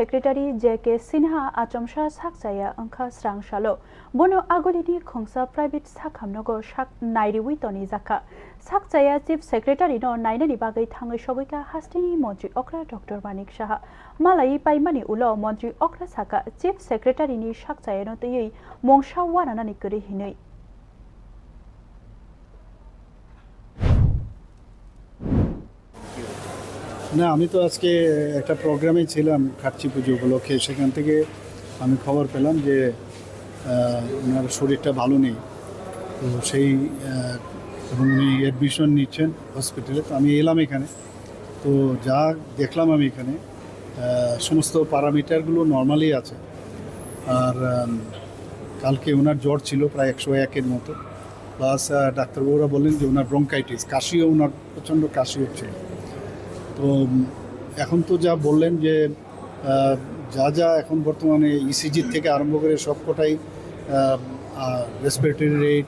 Secretary JK. Sinha आचमसा साकजाया अंखा स्रां सालो बनो आगुलिनि खोंसा प्राइवेट साखामनगो साक नायरिवितनि जाखा साकजाया चीफ सेक्रेटारि नो नायनानि बागै थाङै सबैका हास्टिनि मन्त्री अक्रा डक्टर मानिक साहा मालायि पाइमानि उलो मन्त्री अक्रा साका चीफ सेक्रेटारिनि साकजाया नो तयै मंसा वानानानि गरि हिनै না আমি তো আজকে একটা প্রোগ্রামে ছিলাম খাচ্চি পুজো উপলক্ষে সেখান থেকে আমি খবর পেলাম যে ওনার শরীরটা ভালো নেই তো সেই এবং উনি অ্যাডমিশন নিচ্ছেন হসপিটালে তো আমি এলাম এখানে তো যা দেখলাম আমি এখানে সমস্ত প্যারামিটারগুলো নর্মালি আছে আর কালকে ওনার জ্বর ছিল প্রায় 101-এর মতো প্লাস ডাক্তারবাবুরা বললেন যে ওনার ব্রঙ্কাইটিস কাশিও ওনার প্রচণ্ড কাশি হচ্ছিল তো এখন তো যা বললেন যে যা এখন বর্তমানে ইসিজির থেকে আরম্ভ করে সবকটাই রেসপিরেটরি রেট